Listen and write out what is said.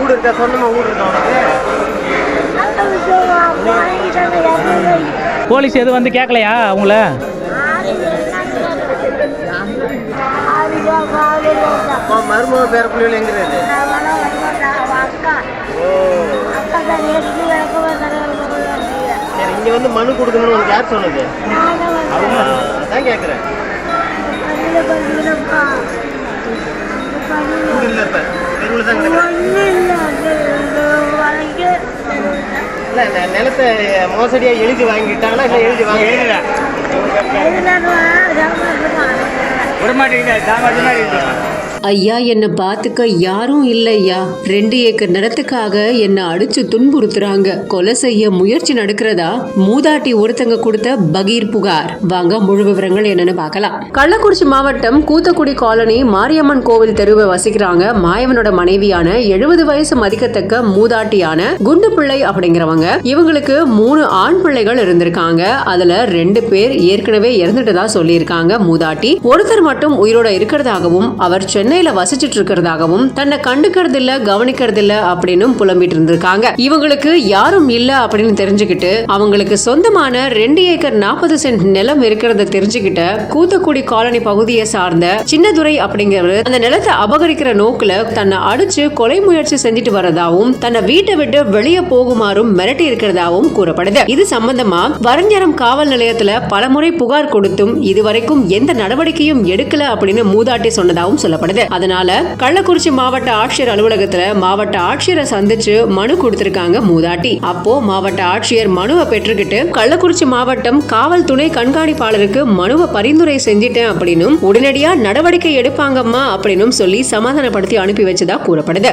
வீடு இருக்கா? சொந்தமா வீடு இருக்கா உனக்கு? போலீஸ் எதுவும் வந்து கேட்கலையா உங்களை? மருமக பேர பிள்ளைகள் எங்க இருக்கு? சரி, இங்க வந்து மனு கொடுக்கணும்னு உனக்கு யார் சொன்னது? அவங்க தான் கேட்குறேன். இல்லை இப்போ தெருவில் தான் இல்லை, இந்த நிலத்தை மோசடியாக எழுதி வாங்கிட்டாங்களா? இல்லை எழுதி வாங்க விட மாட்டேங்குது. ஐயா, என்னை பார்த்துக்க யாரும் இல்லை ஐயா. 2 ஏக்கர் நிலத்துக்காக என்னை அடிச்சு துன்புறுத்துறாங்க. கொலை செய்ய முயற்சி நடக்கிறதா மூதாட்டி ஒருத்தங்க கொடுத்த பகீர் புகார். வாங்க முழு விவரங்கள் என்னன்னு பார்க்கலாம். கள்ளக்குறிச்சி மாவட்டம் கூத்தக்குடி காலனி மாரியம்மன் கோவில் தெருவை வசிக்கிறாங்க மாயவனோட மனைவியான 70 வயசு மதிக்கத்தக்க மூதாட்டியான குண்டு பிள்ளை அப்படிங்கிறவங்க. இவங்களுக்கு 3 ஆண் பிள்ளைகள் இருந்திருக்காங்க. அதுல 2 பேர் ஏற்கனவே இறந்துட்டதா சொல்லியிருக்காங்க மூதாட்டி. ஒருத்தர் மட்டும் உயிரோட இருக்கிறதாகவும் அவர் சென்னையில வசிச்சிட்டு இருக்கிறதாகவும் தன்னை கண்டுக்கிறது இல்ல கவனிக்கிறது இல்ல அப்படின்னு புலம்பிட்டு இருந்திருக்காங்க. இவங்களுக்கு யாரும் இல்ல அப்படின்னு தெரிஞ்சுக்கிட்டு அவங்களுக்கு சொந்தமான 2 ஏக்கர் 40 சென்ட் நிலம் இருக்கிறத தெரிஞ்சுக்கிட்ட கூத்தக்குடி காலனி பகுதியை சார்ந்த சின்னதுரை அப்படிங்கிறவர் அந்த நிலத்தை அபகரிக்கிற நோக்குல தன்னை அடிச்சு கொலை முயற்சி செஞ்சுட்டு வரதாவும் தன்னை வீட்டை விட்டு வெளியே போகுமாறும் மிரட்டி இருக்கிறதாவும் கூறப்படுது. இது சம்பந்தமா வரஞ்சரம் காவல் நிலையத்துல பலமுறை புகார் கொடுத்தும் இதுவரைக்கும் எந்த நடவடிக்கையும் எடுக்கல அப்படின்னு மூதாட்டி சொன்னதாகவும் சொல்லப்படுது. அதனால கள்ளக்குறிச்சி மாவட்ட ஆட்சியர் அலுவலகத்துல மாவட்ட ஆட்சியரை சந்திச்சு மனு கொடுத்திருக்காங்க மூதாட்டி. அப்போ மாவட்ட ஆட்சியர் மனுவை பெற்றுக்கிட்டு கள்ளக்குறிச்சி மாவட்டம் காவல் துணை கண்காணிப்பாளருக்கு மனுவை பரிந்துரை செஞ்சிட்டேன் அப்படின்னும் உடனடியா நடவடிக்கை எடுப்பாங்கம்மா அப்படின்னு சொல்லி சமாதானப்படுத்தி அனுப்பி வச்சதா கூறப்படுது.